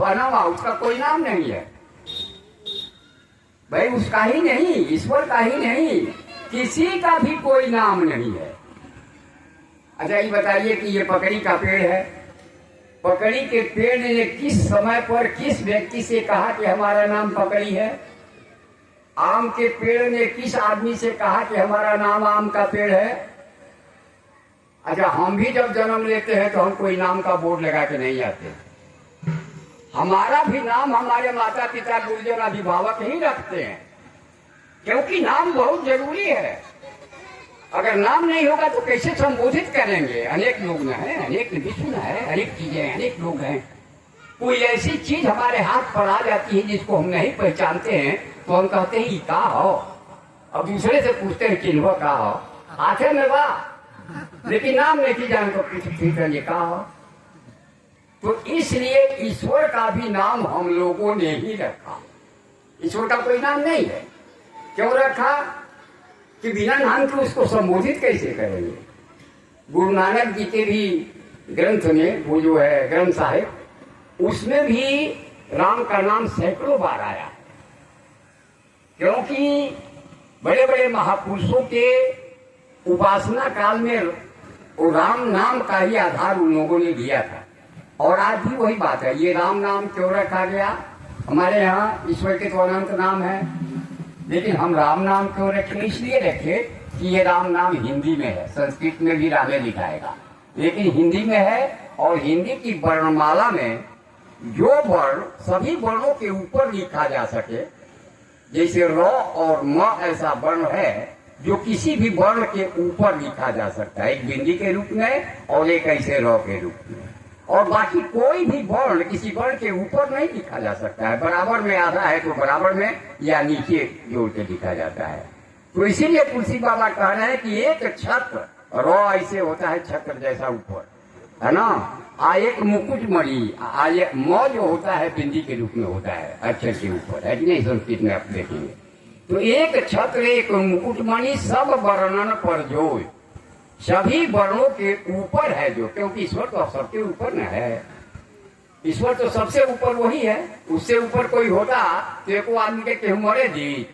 अनामा, उसका कोई नाम नहीं है भाई, उसका ही नहीं, ईश्वर का ही नहीं, किसी का भी कोई नाम नहीं है। अच्छा ये बताइए कि ये पकड़ी का पेड़ है, पकड़ी के पेड़ ने किस समय पर किस व्यक्ति से कहा कि हमारा नाम पकड़ी है? आम के पेड़ ने किस आदमी से कहा कि हमारा नाम आम का पेड़ है? अच्छा हम भी जब जन्म लेते हैं तो हम कोई नाम का बोर्ड लगा के नहीं आते, हमारा भी नाम हमारे माता पिता गुरुजन अभिभावक ही रखते हैं, क्योंकि नाम बहुत जरूरी है। अगर नाम नहीं होगा तो कैसे संबोधित करेंगे? अनेक लोग न है, अनेक विश्व न है, अनेक चीजें, अनेक लोग हैं। कोई ऐसी चीज हमारे हाथ पर आ जाती है जिसको हम नहीं पहचानते हैं तो हम कहते हैं का हो, अब दूसरे से पूछते हैं किन्हो का हो, हाथे में बा, लेकिन नाम नहीं जान तो ये का हो। तो इसलिए ईश्वर का भी नाम हम लोगों ने ही रखा। ईश्वर का कोई नाम नहीं है, क्यों रखा कि बिना नाम के उसको संबोधित कैसे करेंगे? गुरु नानक जी के भी ग्रंथ में, वो जो है ग्रंथ साहिब, उसमें भी राम का नाम सैकड़ों बार आया, क्योंकि बड़े बड़े महापुरुषों के उपासना काल में वो राम नाम का ही आधार उन लोगों ने दिया था। और आज भी वही बात है। ये राम नाम क्यों रखा गया? हमारे यहाँ ईश्वर के तो अनंत नाम है, लेकिन हम राम नाम क्यों रखे? इसलिए रखे कि ये राम नाम हिंदी में है, संस्कृत में भी रामे लिखाएगा, लेकिन हिंदी में है। और हिंदी की वर्णमाला में जो वर्ण सभी वर्णों के ऊपर लिखा जा सके, जैसे र और म ऐसा वर्ण है जो किसी भी वर्ण के ऊपर लिखा जा सकता है, एक बिंदी के रूप में और एक ऐसे र के रूप में, और बाकी कोई भी वर्ण किसी वर्ण के ऊपर नहीं लिखा जा सकता है। बराबर में आधा है तो बराबर में या नीचे जोड़ के लिखा जाता है। तो इसीलिए तुलसी बाबा कह रहे हैं कि एक छत्र, र ऐसे होता है छत्र जैसा ऊपर, है ना, एक मुकुट मणि, म जो होता है बिंदी के रूप में होता है अक्षर के ऊपर, है कि नहीं? संस्कृत में आप देखेंगे तो एक छत्र एक मुकुट मणि सब वर्णन पर जो, सभी वर्णों के ऊपर है जो, क्योंकि ईश्वर तो सबके ऊपर न है। ईश्वर तो सबसे ऊपर वही है, उससे ऊपर कोई होता तो एक आदमी के केहू मरे दी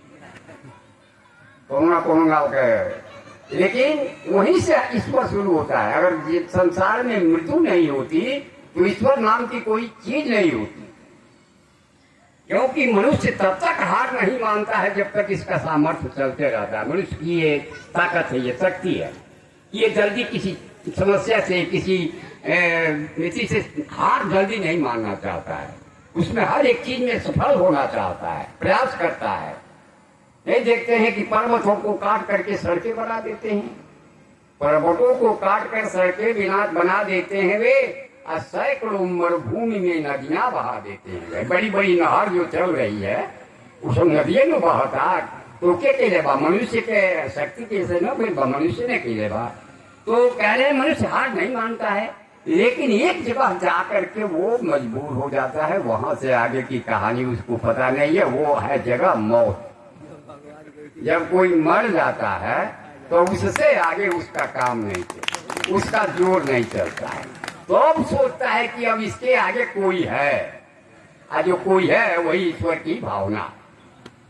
कहूंगा के, लेकिन वहीं से ईश्वर शुरू होता है। अगर संसार में मृत्यु नहीं होती तो ईश्वर नाम की कोई चीज नहीं होती, क्योंकि मनुष्य तब तक हार नहीं मानता है जब तक इसका सामर्थ्य चलते रहता है। मनुष्य की ये ताकत है, ये शक्ति है, ये जल्दी किसी समस्या से, किसी नीति से हार जल्दी नहीं मानना चाहता है, उसमें हर एक चीज में सफल होना चाहता है, प्रयास करता है। नहीं देखते हैं कि पर्वतों को काट करके सड़कें बना देते हैं, पर्वतों को काट कर सड़कें बना देते हैं वे, और सैकड़ों मरुभूमि में नदियां बहा देते हैं। बड़ी बड़ी नहर जो चल रही है उस नदियों में बहता तो के लेबा, मनुष्य के शक्ति कैसे न भाई मनुष्य ने के लेबा। तो कह रहे मनुष्य हार नहीं मानता है, लेकिन एक जगह जाकर के वो मजबूर हो जाता है, वहां से आगे की कहानी उसको पता नहीं है। वो है जगह मौत। जब कोई मर जाता है तो उससे आगे उसका काम नहीं चलता, उसका जोर नहीं चलता है, तो अब सोचता है कि अब इसके आगे कोई है, और जो कोई है वही ईश्वर की भावना,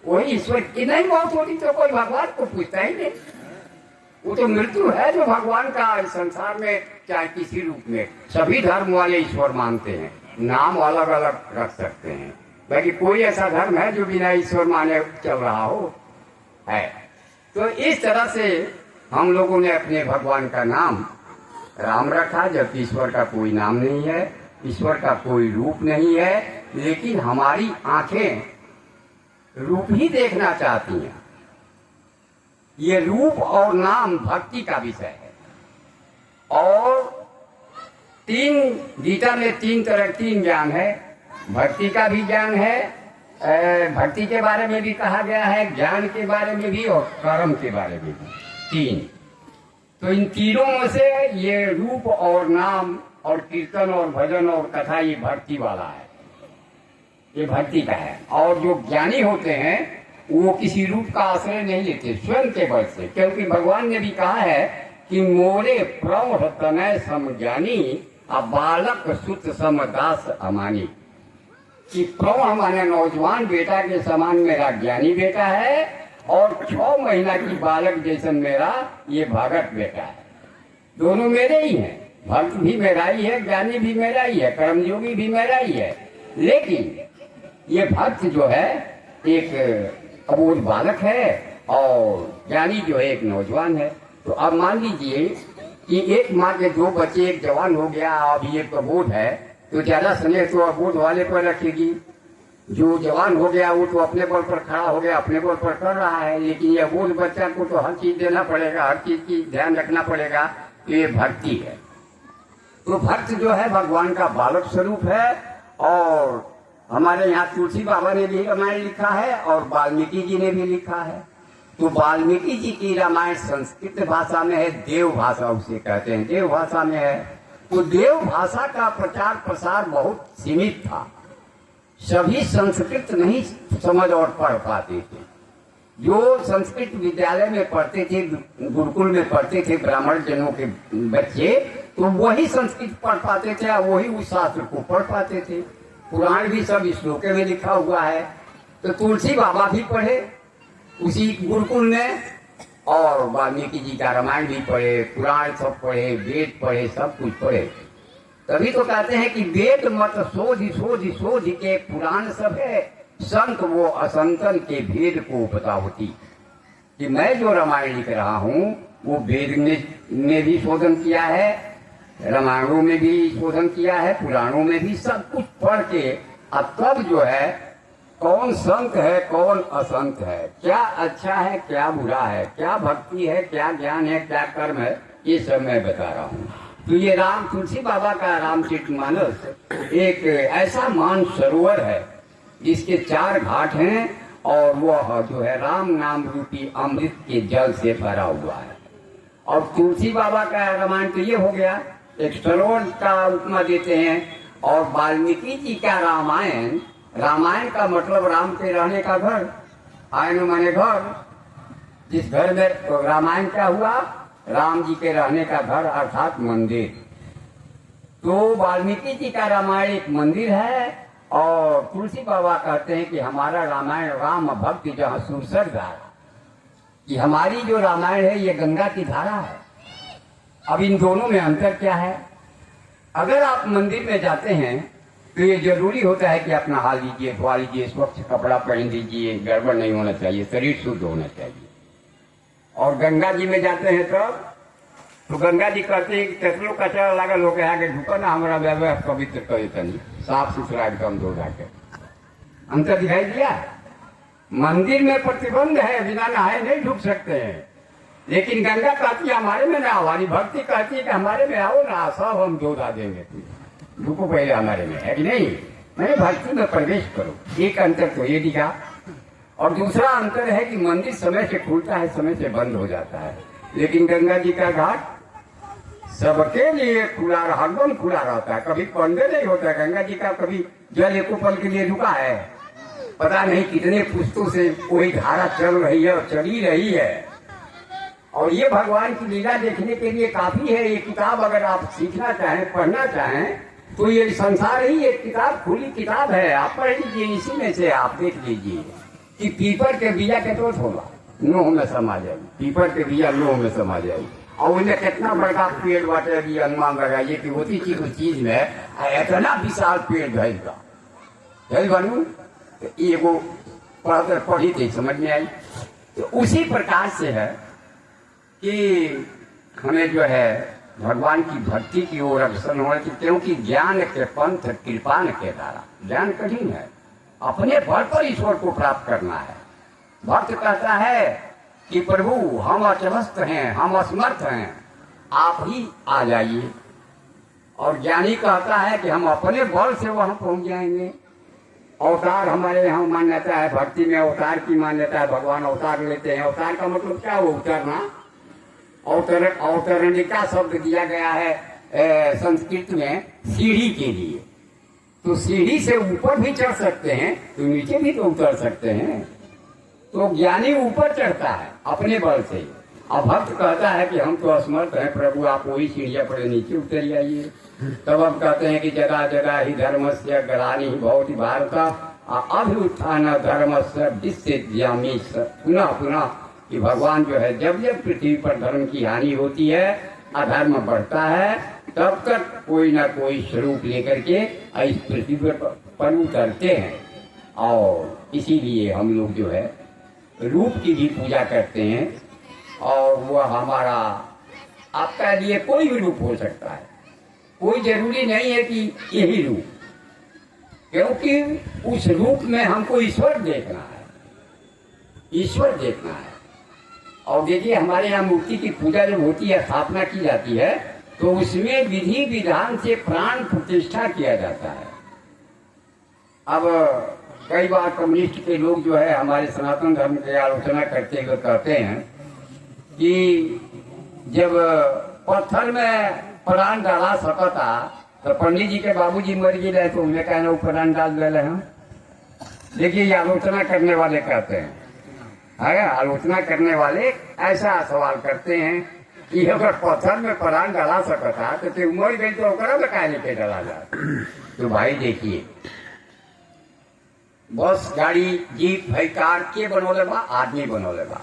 वही ईश्वर की। नहीं मौत होती तो कोई भगवान को पूछता ही नहीं, वो तो मृत्यु है जो भगवान का संसार में चाहे किसी रूप में। सभी धर्म वाले ईश्वर मानते हैं, नाम अलग अलग रख सकते हैं, बाकी कोई ऐसा धर्म है जो बिना ईश्वर माने चल रहा हो है। तो इस तरह से हम लोगों ने अपने भगवान का नाम राम रखा, जबकि ईश्वर का कोई नाम नहीं है, ईश्वर का कोई रूप नहीं है, लेकिन हमारी आंखें रूप ही देखना चाहती हैं। ये रूप और नाम भक्ति का विषय है। और गीता में तीन ज्ञान है, भक्ति का भी ज्ञान है, भक्ति के बारे में भी कहा गया है, ज्ञान के बारे में भी और कर्म के बारे में भी, तीन। तो इन तीनों में से ये रूप और नाम और कीर्तन और भजन और कथा ये भक्ति वाला है, ये भक्ति का है। और जो ज्ञानी होते हैं वो किसी रूप का आश्रय नहीं लेते, स्वयं के बल से, क्योंकि भगवान ने भी कहा है कि मोरे प्रौढ़ तनय सम ज्ञानी, अब बालक सुत सम दास अमानी। कि प्रौढ़ माने नौजवान बेटा के समान मेरा ज्ञानी बेटा है, और 6 महीना की बालक जैसन मेरा ये भगत बेटा है। दोनों मेरे ही हैं, भक्त भी मेरा ही है, ज्ञानी भी मेरा ही है, कर्मयोगी भी मेरा ही है। लेकिन ये भक्त जो है एक अबोध बालक है और ज्ञानी जो है एक नौजवान है। तो अब मान लीजिए कि एक माँ के 2 बच्चे, एक जवान हो गया, अभी एक अबोध है, तो ज्यादा स्नेह तो अबोध वाले पर रखेगी। जो जवान हो गया वो तो अपने बल पर खड़ा हो गया, अपने बल पर कर रहा है। लेकिन ये अबोध बच्चा को तो हर चीज देना पड़ेगा, हर चीज की ध्यान रखना पड़ेगा। तो ये भक्ति है। तो भक्त जो है भगवान का बालक स्वरूप है। और हमारे यहाँ तुलसी बाबा ने भी रामायण लिखा है और वाल्मीकि जी ने भी लिखा है। तो वाल्मीकि जी की रामायण संस्कृत भाषा में है, देव भाषा उसे कहते हैं, देव भाषा में है। तो देव भाषा का प्रचार प्रसार बहुत सीमित था, सभी संस्कृत नहीं समझ और पढ़ पाते थे। जो संस्कृत विद्यालय में पढ़ते थे, गुरुकुल में पढ़ते थे ब्राह्मण जनों के बच्चे, तो वही संस्कृत पढ़ पाते थे, वही उस शास्त्र को पढ़ पाते थे। पुराण भी सब श्लोके में लिखा हुआ है। तो तुलसी बाबा भी पढ़े उसी गुरुकुल में, और वाल्मीकि जी का रामायण भी पढ़े, पुराण सब पढ़े, वेद पढ़े, सब कुछ पढ़े। तभी तो कहते हैं कि वेद मत सोझ सोझ सोझ के पुराण सब है, संत वो असंतन के भेद को बतावती। कि मैं जो रामायण लिख रहा हूँ वो वेद ने भी शोधन किया है, रामायणों में भी शोधन किया है, पुराणों में भी, सब कुछ पढ़ के अब तब जो है कौन संत है कौन असंत है, क्या अच्छा है क्या बुरा है, क्या भक्ति है क्या ज्ञान है क्या कर्म है, ये सब मैं बता रहा हूँ। तो ये राम तुलसी बाबा का रामचरितमानस एक ऐसा मान सरोवर है जिसके 4 घाट हैं, और वह जो है राम नाम रूपी अमृत के जल से भरा हुआ है। और तुलसी बाबा का रामायण तो ये हो गया, एक सरोवर का उपमा देते हैं। और वाल्मीकि जी का रामायण, रामायण का मतलब राम के रहने का घर, आयन माने घर, जिस घर में तो रामायण क्या हुआ, राम जी के रहने का घर अर्थात मंदिर। तो वाल्मीकि जी का रामायण एक मंदिर है, और तुलसी बाबा कहते हैं कि हमारा रामायण राम भक्ति जहाँ सुरसर धारा, कि हमारी जो रामायण है ये गंगा की धारा है। अब इन दोनों में अंतर क्या है? अगर आप मंदिर में जाते हैं तो ये जरूरी होता है कि अपना हाथ लीजिए, धोआ लीजिए, स्वच्छ कपड़ा पहन लीजिए, गड़बड़ नहीं होना चाहिए, शरीर शुद्ध होना चाहिए। और गंगा जी में जाते हैं तब तो गंगा जी कहते हैं कचरो कचरा लागल हो गया, आगे ढुका ना हमारा व्यवहार पवित्र करे तनी, साफ सुथरा एकदम धो के। अंतर दिखाई दिया? मंदिर में प्रतिबंध है, बिना नहाए नहीं ढुक सकते हैं। लेकिन गंगा कहती है हमारे में ना, हमारी भक्ति कहती है कि हमारे में आओ ना, सब हम धोधा देंगे, ढुको पहले हमारे में, है कि नहीं? मैंने भक्ति में प्रवेश करो। एक अंतर तो ये दिखा। और दूसरा अंतर है कि मंदिर समय से खुलता है, समय से बंद हो जाता है। लेकिन गंगा जी का घाट सबके लिए खुला, हरदम खुला रहता है, कभी बंद नहीं होता। गंगा जी का कभी जल एक पल के लिए रुका है? पता नहीं कितने पुस्तों से कोई धारा चल रही है और चली रही है। और ये भगवान की लीला देखने के लिए काफी है। ये किताब अगर आप सीखना चाहें, पढ़ना चाहें, तो ये संसार ही एक किताब, खुली किताब है, आप पढ़ लीजिए। इसी में से आप देख लीजिए कि पीपर के बीजा के तो होगा, नोह में समा जाएगी, पीपर के बीजा नोह में समा जाएगी। और उन्हें कितना बड़का पेड़ बाटे, अभी अनुमान लगाइए कि होती चीज में इतना विशाल पेड़ भैया बनू, एगो पढ़ी थी, समझ में आई। तो उसी प्रकार से है कि हमें जो है भगवान की भक्ति की ओर अग्रसर होना चाहिए, क्योंकि ज्ञान के पंथ कृपान के द्वारा, ज्ञान कठिन है, अपने बल पर ईश्वर को प्राप्त करना है। भक्त कहता है कि प्रभु हम अचवस्थ हैं, हम असमर्थ हैं, आप ही आ जाइए। और ज्ञानी कहता है कि हम अपने बल से वहां पहुंच जाएंगे। अवतार हमारे यहाँ मान्यता है, भक्ति में अवतार की मान्यता है, भगवान अवतार लेते हैं। अवतार का मतलब क्या हो? उतरना। अवतरणिका शब्द दिया गया है संस्कृत में सीढ़ी के लिए। तो सीढ़ी से ऊपर भी चढ़ सकते हैं तो नीचे भी तो उतर सकते हैं। तो ज्ञानी ऊपर चढ़ता है अपने बल से, और भक्त कहता है कि हम तो असमर्थ हैं, प्रभु आप वही सीढ़ियां पर नीचे उतर जाइए। तब हम कहते हैं कि जगह जगह ही धर्म से ग्लानि भवति भारत अभ्युत्थान धर्म से विच्छेद्यामि पुनः पुनः। कि भगवान जो है जब जब पृथ्वी पर धर्म की हानि होती है, अधर्म बढ़ता है, तब तक कोई ना कोई स्वरूप लेकर के इस पृथ्वी पर उतरते हैं। और इसीलिए हम लोग जो है रूप की भी पूजा करते हैं। और वह हमारा आपका लिए कोई भी रूप हो सकता है, कोई जरूरी नहीं है कि यही रूप, क्योंकि उस रूप में हमको ईश्वर देखना है, ईश्वर देखना है। और देखिए हमारे यहाँ मूर्ति की पूजा जब होती है, स्थापना की जाती है, तो उसमें विधि विधान से प्राण प्रतिष्ठा किया जाता है। अब कई बार कम्युनिस्ट के लोग जो है हमारे सनातन धर्म की आलोचना करते हुए कहते हैं कि जब पत्थर में प्राण डाला सकता तो पंडित जी के बाबूजी मर गए तो उन्हें कहना प्राण डाल दे रहे हैं। देखिए ये आलोचना करने वाले कहते हैं, है आलोचना करने वाले ऐसा सवाल करते हैं कि अगर पत्थर में प्राण डाला सकता तो मर गई तो कहने पे डाला जाए। तो भाई देखिए, बस गाड़ी जीप है कार के बनोले बा, आदमी बनोले बा।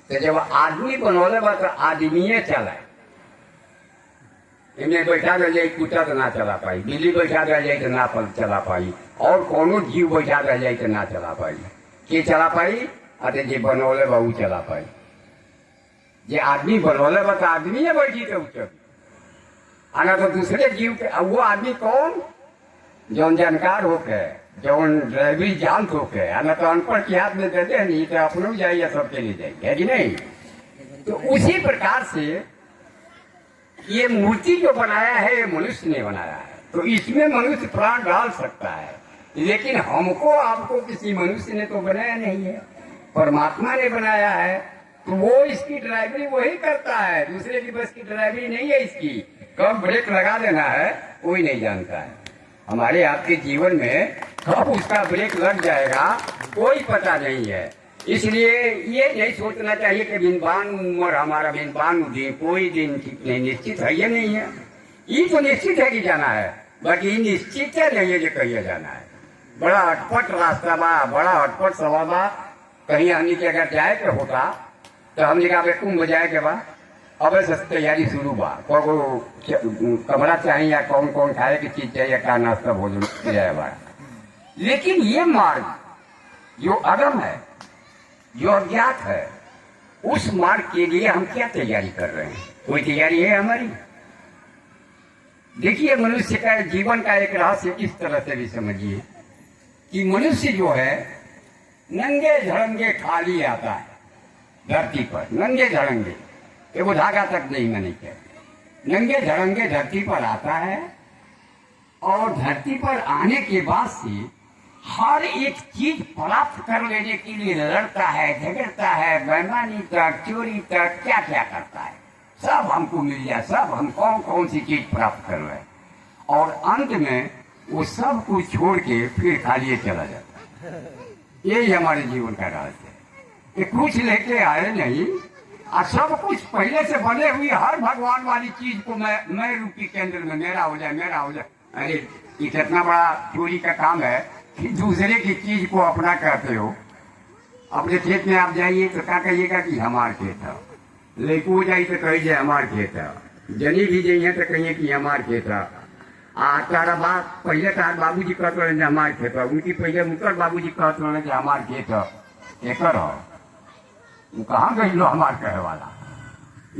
तो जब आदमी बनोले बा तो आदमी चलाए, इन्हें बैठा रह जाए कुत्ता तो ना चला पाई, बिल्ली बैठा रह जाए तो ना चला पाई, और कोनो जीव बैठा रह जाए तो ना चला पाई। के चला पाई? अरे जे बनोले बा वो चला पाई। जे आदमी बनोले बा तो आदमी है बैठी तो चल आना, तो दूसरे जीव के वो आदमी कौन? जौन जानकार होके, जौन ड्राइवरी जानत होके, आना तो अनपढ़ के हाथ में दे दे नहीं तो अपनों जाइए सबके लिए जाएंगे, है कि नहीं? तो उसी प्रकार से ये मूर्ति जो बनाया है ये मनुष्य ने बनाया है, तो इसमें मनुष्य प्राण डाल सकता है। लेकिन हमको आपको किसी मनुष्य ने तो बनाया नहीं है, परमात्मा ने बनाया है। तो वो इसकी ड्राइवरी वही करता है, दूसरे की बस की ड्राइवरी नहीं है इसकी। कब ब्रेक लगा देना है कोई नहीं जानता है। हमारे आपके जीवन में कब उसका ब्रेक लग जाएगा कोई पता नहीं है। इसलिए ये नहीं सोचना चाहिए कि बिनबान उम्र हमारा बिनबान दिन, कोई दिन नहीं निश्चित है, ये नहीं है। ये तो निश्चित है कि जाना है, बाकी निश्चित है नहीं है जो कहिए जाना है। बड़ा अटपट रास्ता बा, बड़ा अटपट सवा बा। कहीं हमने के अगर जाए के होता तो हमने कहा कुंभ जाए के बा, अब से तैयारी शुरू बा, कमरा चाहिए या कौन कौन खाए की चीज चाहिए, क्या नाश्ता भोजन जाए बा। लेकिन ये मार्ग जो अगम है, जो अज्ञात है, उस मार्ग के लिए हम क्या तैयारी कर रहे हैं? कोई तैयारी है हमारी? देखिए मनुष्य का जीवन का एक रहस्य इस तरह से भी समझिए कि मनुष्य जो है नंगे झड़ंगे खाली आता है धरती पर, नंगे झड़ंगे, वो धागा तक नहीं मैंने क्या, नंगे झड़ंगे धरती पर आता है। और धरती पर आने के बाद से हर एक चीज प्राप्त कर लेने के लिए लड़ता है, झगड़ता है, बेईमानी तक, चोरी तक, क्या क्या करता है, सब हमको मिल जाए, सब हम कौन कौन सी चीज प्राप्त कर रहे, और अंत में वो सब कुछ छोड़ के फिर खाली चला जाता है। यही हमारे जीवन का राज है कि कुछ लेके आए नहीं, और सब कुछ पहले से बने हुई हर भगवान वाली चीज को मैं रूपी केंद्र में मेरा हो जाए, मेरा हो जाए। अरे ये कितना बड़ा चोरी का काम है कि दूसरे की चीज को अपना कहते हो। अपने खेत में आप जाइए तो क्या कहिएगा कि हमार खेत है, लेकिन हो जाइए तो कहिए हमार खेत है, जनी भी जाइए तो कहिए कि हमार खेत है। तारा बाप पहले तार बाबूजी कहते रहे हमार खेत है, उनकी पहले उनकर बाबूजी कहते रहे कि हमार खेत है, एकर हो कहाँ गई लो हमार कहे वाला,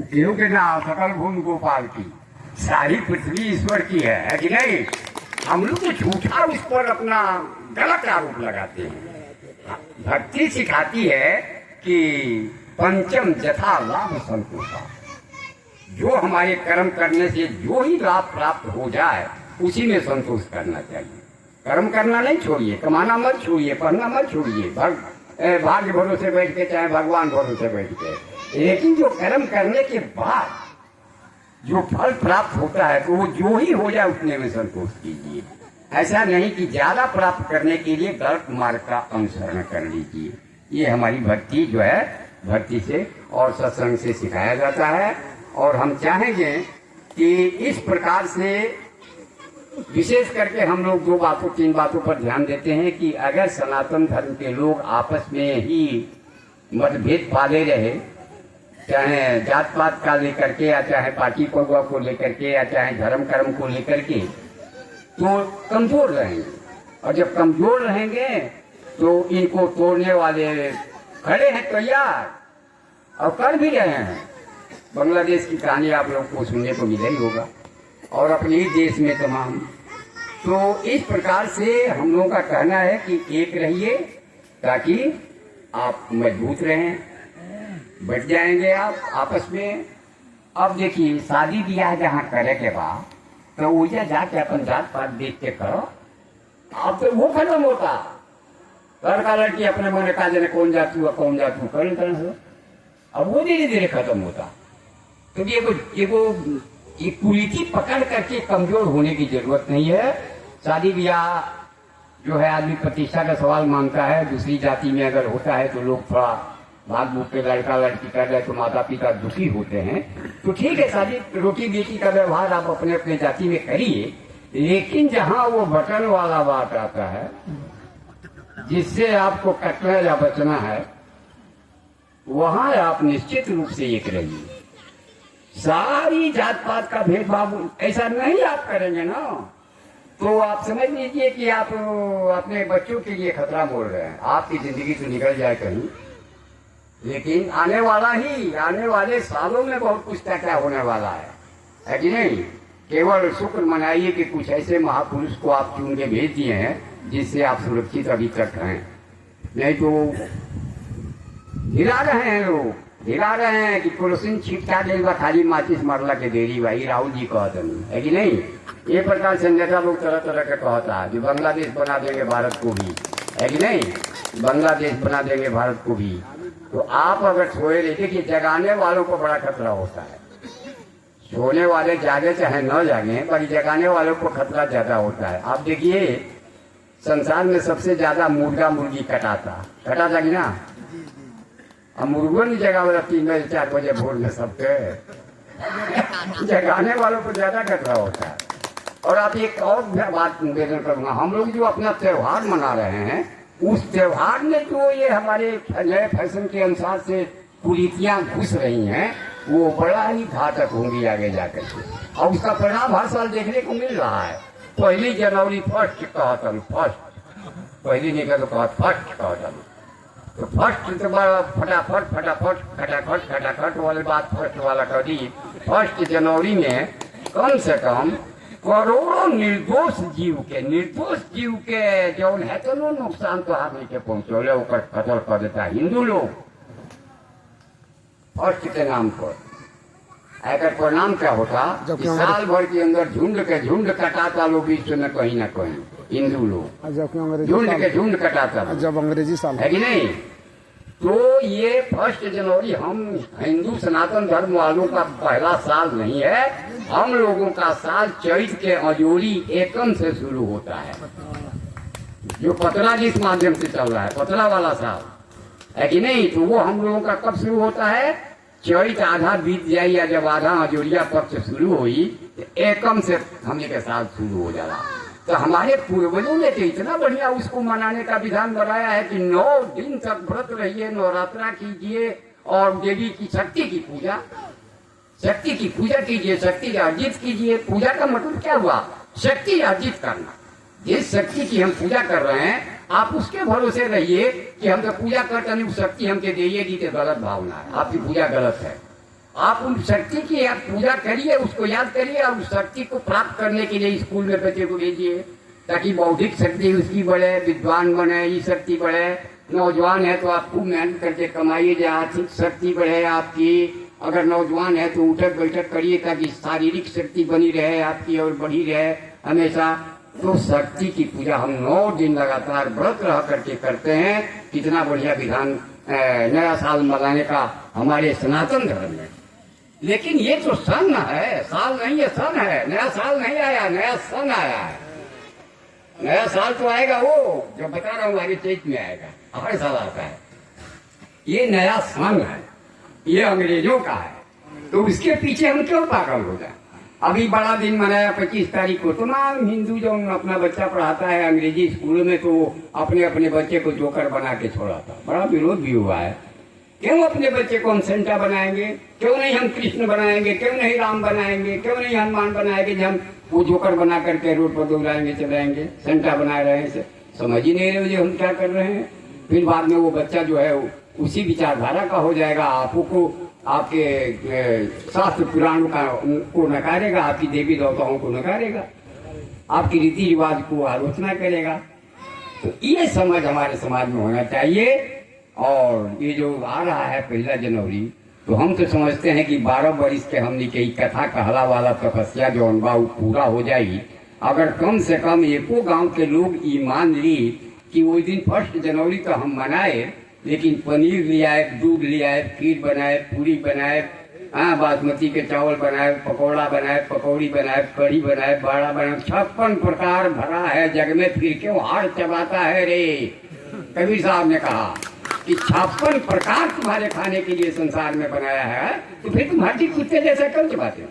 केहू के ना सकल भूमि गोपाल की, सारी पृथ्वी ईश्वर की है कि नहीं? हम लोग तो झूठा उस पर अपना गलत आरोप लगाते हैं। भक्ति सिखाती है कि पंचम जथा लाभ संतोषा, जो हमारे कर्म करने से जो ही लाभ प्राप्त हो जाए उसी में संतोष करना चाहिए। कर्म करना नहीं छोड़िए, कमाना मत छोड़िए, पढ़ना मत छोड़िए, भाग्य भरोसे बैठ के चाहे भगवान भरोसे बैठ के, लेकिन जो कर्म करने के बाद जो फल प्राप्त होता है तो वो जो ही हो जाए उतने में संतोष कीजिए। ऐसा नहीं कि ज्यादा प्राप्त करने के लिए गलत मार्ग का अनुसरण कर लीजिए। ये हमारी भक्ति जो है, भक्ति से और सत्संग से सिखाया जाता है। और हम चाहेंगे कि इस प्रकार से विशेष करके हम लोग तीन बातों पर ध्यान देते हैं कि अगर सनातन धर्म के लोग आपस में ही मतभेद पाले रहे, चाहे जात पात का लेकर के या चाहे पार्टी पर्व को लेकर के या चाहे धर्म कर्म को लेकर के, तो कमजोर रहेंगे। और जब कमजोर रहेंगे तो इनको तोड़ने वाले खड़े हैं तैयार और कर भी रहे हैं। बांग्लादेश की कहानी आप लोग को सुनने को मिला ही होगा, और अपने ही देश में तमाम। तो इस प्रकार से हम लोगों का कहना है कि एक रहिए ताकि आप मजबूत रहें, बच जाएंगे आप आपस में। अब देखिए, शादी ब्याह जहाँ करे के बाद तो वजह जाके अपन जात पात देख के करो, अब तो वो खत्म होता। लड़का लड़की अपने मन का जने कौन जातू है कौन जातू कर लेते हैं, अब वो धीरे धीरे खत्म होता। तो ये कुरीति पकड़ करके कमजोर होने की जरूरत नहीं है। शादी ब्याह जो है आदमी प्रतिष्ठा का सवाल मानता है, दूसरी जाति में अगर होता है तो लोग थोड़ा भाग भूख के लड़का लड़की कर रहे तो माता पिता दुखी होते हैं। तो ठीक है, शादी रोटी बेटी का व्यवहार आप अपने अपने जाति में करिए, लेकिन जहां वो बटन वाला बात आता है जिससे आपको कटना या बचना है, वहां आप निश्चित रूप से एक रहिए। सारी जात पात का भेदभाव ऐसा नहीं आप करेंगे ना, तो आप समझ लीजिए कि आप अपने बच्चों के लिए खतरा बोल रहे हैं। आपकी जिंदगी तो निकल जाए कहीं, लेकिन आने वाले सालों में बहुत कुछ क्या होने वाला है कि नहीं। केवल शुक्र मनाइए कि कुछ ऐसे महापुरुष को आप चुन के भेज दिए हैं जिससे आप सुरक्षित अभी तक हैं, नहीं तो हिला रहे हैं लोग, हिला रहे हैं कि कुलसिन छिटका देगा खाली माचिस मरला के देरी भाई, राहुल जी कहते है कि नहीं। ये प्रकार से नेता लोग तरह तरह के कहता है कि बांग्लादेश बना देंगे भारत को भी, है कि नहीं, बांग्लादेश बना देंगे भारत को भी। तो आप अगर सोए रहे कि जगाने वालों को बड़ा खतरा होता है, सोने वाले जागे चाहे न जागे, पर जगाने वालों को खतरा ज्यादा होता है। आप देखिए, संसार में सबसे ज्यादा मुर्गा मुर्गी कटा था कि ना। अब मुर्गों ने जगा वाला 3 बजे 4 बजे भोर में सबके जगाने वालों को ज्यादा खतरा होता है। और आप एक और बात निवेदन करूंगा, हम लोग जो अपना त्योहार मना रहे हैं, उस त्योहार में जो ये हमारे नए फैशन के अनुसार से कुरीतियां घुस रही हैं, वो बड़ा ही घातक होंगी आगे जाकर के। और उसका परिणाम हर साल देखने को मिल रहा है। 1 जनवरी फर्स्ट कहता हूँ, फर्स्ट पहली नहीं कहता, फर्स्ट कहता हूँ। तो फर्स्ट तो फटाफट खटाखट वाली बात फर्स्ट वाला कर दी। 1 जनवरी में कम से कम करोड़ों निर्दोष जीव के जौन है तो नो नुकसान तो हाथ नहीं के पहुंचोले ओकर कत्ल कर देता है हिंदू लोग फर्स्ट के नाम पर। अगर परिणाम क्या होता, साल भर के अंदर झुंड कटाता लोग विश्व में कहीं ना कहीं, हिंदू लोग झुंड कटाता जब अंग्रेजी साल है कि नहीं। तो ये 1 जनवरी हम हिंदू सनातन धर्म वालों का पहला साल नहीं है, हम लोगों का साल चैत के अजोरी एकम से शुरू होता है, जो पतरा जिस माध्यम से चल रहा है, पतरा वाला साल है कि नहीं। तो वो हम लोगों का कब शुरू होता है, चैत आधा बीत जाए या जब आधा अजोरिया पक्ष शुरू हुई तो एकम से हमने के साल शुरू हो जाएगा। तो हमारे पूर्वजों ने तो इतना बढ़िया उसको मनाने का विधान बनाया है कि 9 दिन तक व्रत रहिए, नवरात्रा कीजिए और देवी की शक्ति की पूजा कीजिए, शक्ति अर्जित कीजिए। पूजा का मतलब क्या हुआ, शक्ति अर्जित करना। जिस शक्ति की हम पूजा कर रहे हैं आप उसके भरोसे रहिए कि हम तो पूजा करते नहीं, शक्ति हमके दे दी तो गलत भावना है, आपकी पूजा गलत है। आप उन शक्ति की आप पूजा करिए, उसको याद करिए और उस शक्ति को प्राप्त करने के लिए स्कूल में बच्चे को भेजिए ताकि बौद्धिक शक्ति उसकी बढ़े, विद्वान बने, ये शक्ति बढ़े। नौजवान है तो आप खूब मेहनत करके कमाइए, जो आर्थिक शक्ति बढ़े आपकी। अगर नौजवान है तो उठक बैठक करिए ताकि शारीरिक शक्ति बनी रहे आपकी और बढ़ी रहे हमेशा। तो शक्ति की पूजा हम 9 दिन लगातार व्रत रह करके करते हैं। कितना बढ़िया विधान नया साल मनाने का हमारे सनातन धर्म में। लेकिन ये तो सन है, साल नहीं है, सन है। नया साल नहीं आया, नया सन आया है। नया साल तो आएगा वो जो बता रहा हूँ आगे चैत में आएगा, हर साल आता है। ये नया सन है, ये अंग्रेजों का है, तो उसके पीछे हम क्यों पागल हो जाए। अभी बड़ा दिन मनाया 25 तारीख को। तमाम हिंदू जो अपना बच्चा पढ़ाता है अंग्रेजी स्कूल में, तो अपने अपने बच्चे को जोकर बना के छोड़ा था। बड़ा विरोध भी हुआ है। क्यों अपने बच्चे को हम सेंटा बनाएंगे? क्यों नहीं हम कृष्ण बनाएंगे? क्यों नहीं राम बनाएंगे? क्यों नहीं हनुमान बनाएंगे? जब हम वो जोकर बना करके रोड पर दौड़ाएंगे चलाएंगे, सेंटा बना रहे हैं। समझ ही नहीं रहे हम क्या कर रहे हैं। फिर बाद में वो बच्चा जो है उसी विचारधारा का हो जाएगा, आपको आपके शास्त्र पुराणों का को नकारेगा, आपकी देवी देवताओं को नकारेगा, आपकी रीति रिवाज को आलोचना करेगा। तो ये समझ हमारे समाज में होना चाहिए। और ये जो आ रहा है 1 जनवरी, तो हम तो समझते हैं कि 12 वर्ष के हमने की कथा कहला वाला तपस्या जो अनबा पूरा हो जाएगी। अगर कम से कम एको गांव के लोग ईमान ली कि वो दिन 1 जनवरी तो हम मनाए, लेकिन पनीर ले आए, दूध ले आए, खीर बनाए, पूरी बनाए, बासमती के चावल बनाए, पकौड़ा बनाए, पकौड़ी बनाए, कढ़ी बनाए, बाड़ा बनाए, 56 प्रकार भरा है जग में, फिर क्यों हार चबाता है रे। कबीर साहब ने कहा कि 56 प्रकार तुम्हारे खाने के लिए संसार में बनाया है, तो फिर तुम हड्डी कुत्ते जैसा क्यों चबाते हो?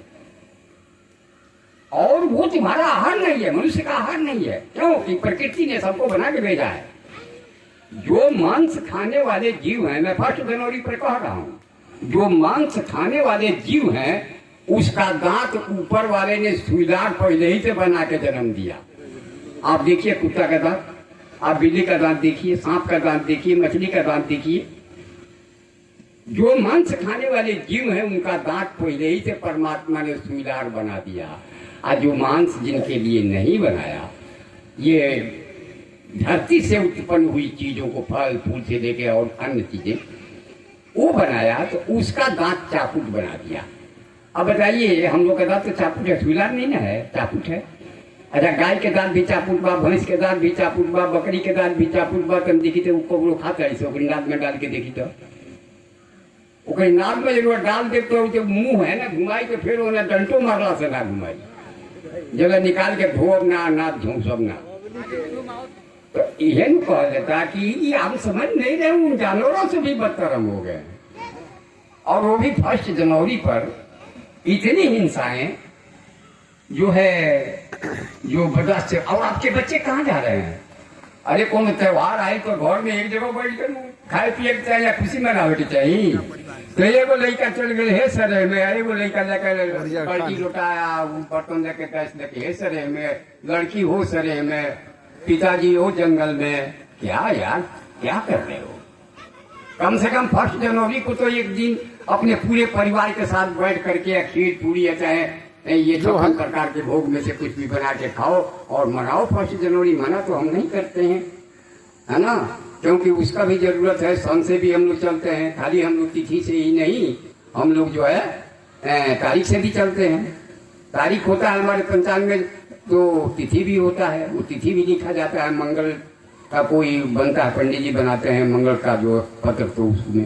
और वो तुम्हारा आहार नहीं है, मनुष्य का आहार नहीं है। क्यों? कि प्रकृति ने सबको बना के भेजा है। जो मांस खाने वाले जीव हैं, मैं 1 जनवरी पर कह रहा हूं, जो मांस खाने वाले जीव हैं उसका दांत ऊपर वाले ने सुईदार पहले ही से बना के जन्म दिया। आप देखिए कुत्ता का दांत, आप बिल्ली का दांत देखिए, सांप का दांत देखिए, मछली का दांत देखिए। जो मांस खाने वाले जीव हैं उनका दांत पहले ही से परमात्मा ने सुईदार बना दिया। आज जो मांस जिनके लिए नहीं बनाया, ये धरती से उत्पन्न हुई चीजों को, फल फूल से लेके और अन्य चीजें वो बनाया, तो उसका दांत चापुट बना दिया। अब बताइए, हम लोग का दांत तो चापुट है, सुईदार नहीं ना है, चापुट है। अच्छा, गाय के दांत भी चापुट बा, भैंस के दांत भी चापुट बा, बकरी के दांत भी चापुट बा। तुम देखी तो वो खाता है, इसे नाक में डाल के देखी तो नाक में जरूर डाल दे तो जो मुंह है ना घुमाई, तो फिर वो ना डंटो मारला से ना घुमाई, जगह निकाल के धोब ना नाक झोंसब ना। तो यह कह देता कि हम समझ नहीं रहे, उन जानवरों से भी बदतर हम हो गए। और वो भी 1 जनवरी पर इतनी हिंसाएं जो है, जो बर्दाश्त। और आपके बच्चे कहाँ जा रहे हैं? अरे कौन त्योहार आए तो घर में एक जगह बैठ कर खाए पिए के चाहिए, खुशी मनावे के चाहिए। तो एगो लड़का चल गए हे सरे में, एगो लड़का लेकर बल्टी लुटाया, बर्तन लेके कैस लेके हे सरे में, लड़की हो सरे में, पिताजी हो जंगल में। क्या यार, क्या कर रहे हो? कम से कम 1 जनवरी को तो एक दिन अपने पूरे परिवार के साथ बैठ करके खीर पूरी, चाहे ये 56 प्रकार के भोग में से कुछ भी बना के खाओ और मनाओ 1 जनवरी। मना तो हम नहीं करते हैं, है ना, क्योंकि उसका भी जरूरत है। सन से भी हम लोग चलते हैं, खाली हम लोग तिथि से ही नहीं, हम लोग जो है तारीख से भी चलते हैं। तारीख होता है हमारे पंचांग में, तो तिथि भी होता है, वो तिथि भी लिखा जाता है। मंगल का कोई बनता है, पंडित जी बनाते हैं मंगल का जो पत्र, तो उसमें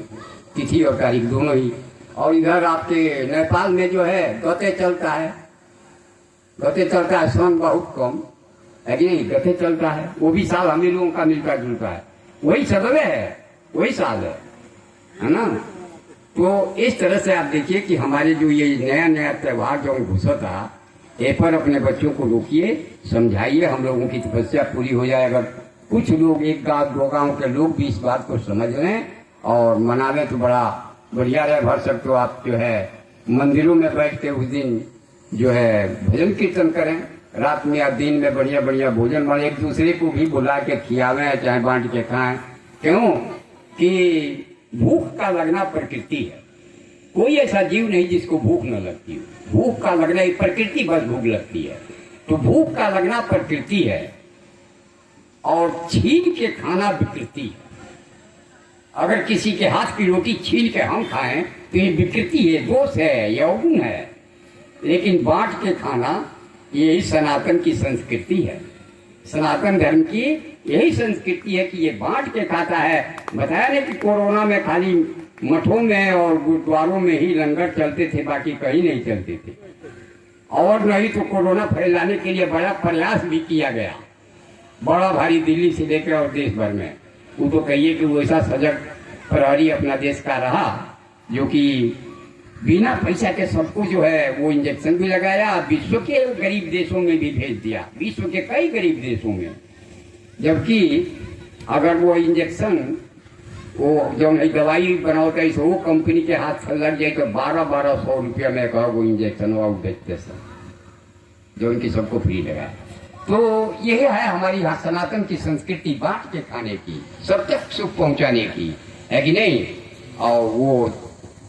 तिथि और तारीख दोनों ही। और इधर आपके नेपाल में जो है गते चलता है, गते चलता है, सन बहुत कम है कि नहीं, गते चलता है। वो भी साल हम लोगों का मिलता जुलता है, वही सदवे है, वही साल है ना। तो इस तरह से आप देखिए कि हमारे जो ये नया नया त्योहार जो घुसा था, ये पर अपने बच्चों को रोकिए, समझाइए, हम लोगों की तपस्या पूरी हो जाए। अगर कुछ लोग, 1 गांव 2 गांव के लोग भी इस बात को समझ लें और मनावे तो बड़ा बढ़िया रहे। भर सकते हो आप जो है मंदिरों में बैठ के उस दिन जो है भजन कीर्तन करें, रात में या दिन में बढ़िया बढ़िया भोजन बने, एक दूसरे को भी बुला के खियावें, चाहे बांट के खाएं। क्यों? कि भूख का लगना प्रकृति है, कोई ऐसा जीव नहीं जिसको भूख न लगती हो। भूख का लगना ही प्रकृति बस भूख लगती है, तो भूख का लगना प्रकृति है और छीन के खाना विकृति है। अगर किसी के हाथ की रोटी छीन के हम खाएं तो ये विकृति है, दोष है, ये अवगुण है। लेकिन बांट के खाना यही सनातन की संस्कृति है, सनातन धर्म की यही संस्कृति है कि ये बांट के खाता है। बताया नहीं कि कोरोना में खाली मठों में और गुरुद्वारों में ही लंगर चलते थे, बाकी कहीं नहीं चलते थे। और नहीं तो कोरोना फैलाने के लिए बड़ा प्रयास भी किया गया, बड़ा भारी, दिल्ली से लेकर और देश भर में। वो तो कहिए कि वो ऐसा सजग प्रहरी अपना देश का रहा जो कि बिना पैसा के सबको जो है वो इंजेक्शन भी लगाया, विश्व के गरीब देशों में भी भेज दिया, विश्व के कई गरीब देशों में। जबकि अगर वो इंजेक्शन वो जो दवाई बनाते है वो कंपनी के हाथ से लग जाए तो 1200 रुपया में कहा वो इंजेक्शन वो बेचते सब, जो उनकी सबको फ्री लगाए। तो यही है हमारी सनातन की संस्कृति, बांट के खाने की, सब तक सुख पहुंचाने की, है कि नहीं। और वो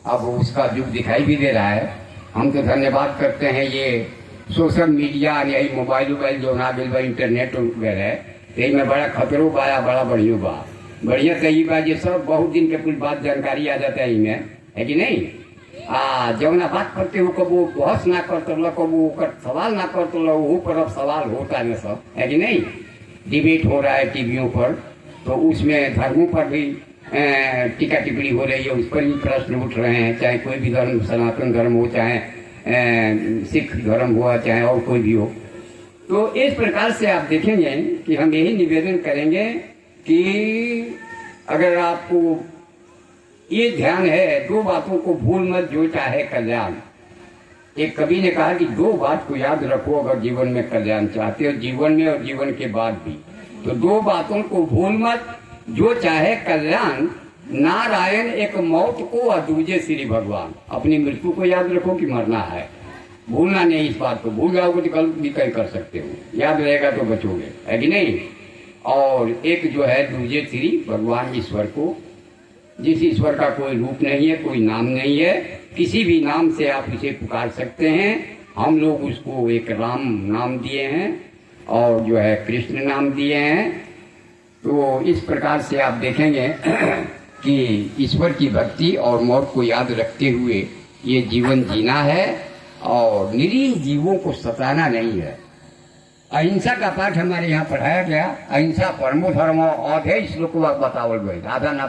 अब उसका युग दिखाई भी दे रहा है। हम तो धन्यवाद करते हैं ये सोशल मीडिया, यही मोबाइल जो ना बिल इंटरनेट वगैरह, यही में बड़ा खतरो बा, बड़ा बढ़िया बा, बढ़िया सही बा। ये सब बहुत दिन के कुछ बात जानकारी आ जाता है इनमें, है कि नहीं। जौना बात करते हो कबो बहस ना करते लो, कबो सवाल ना करते लो, वो पर अब सवाल होता है सब, है कि नहीं। डिबेट हो रहा है टीवियों पर, तो उसमें धर्मों पर भी टीका टिप्पणी हो रही है, उस पर भी प्रश्न उठ रहे हैं, चाहे कोई भी धर्म, सनातन धर्म हो, चाहे सिख धर्म हुआ, चाहे और कोई भी हो। तो इस प्रकार से आप देखेंगे कि हम यही निवेदन करेंगे कि अगर आपको ये ध्यान है, दो बातों को भूल मत, जो चाहे कल्याण। एक कवि ने कहा कि दो बात को याद रखो अगर जीवन में कल्याण चाहते हो, जीवन में और जीवन के बाद भी। तो दो बातों को भूल मत, जो चाहे कल्याण, नारायण एक मौत को और दूजे श्री भगवान। अपनी मृत्यु को याद रखो कि मरना है, भूलना नहीं। इस बात को भूल जाओगे तो गलत भी कहीं कर सकते हो, याद रहेगा तो बचोगे, है कि नहीं। और एक जो है दूजे श्री भगवान ईश्वर को, जिस ईश्वर का कोई रूप नहीं है, कोई नाम नहीं है, किसी भी नाम से आप उसे पुकार सकते हैं। हम लोग उसको एक राम नाम दिए हैं और जो है कृष्ण नाम दिए हैं। तो इस प्रकार से आप देखेंगे कि ईश्वर की भक्ति और मौत को याद रखते हुए ये जीवन जीना है और निरीह जीवों को सताना नहीं है। अहिंसा का पाठ हमारे यहाँ पढ़ाया गया। अहिंसा परमो धर्मो, अधे श्लोक बतावल गए, आधा ना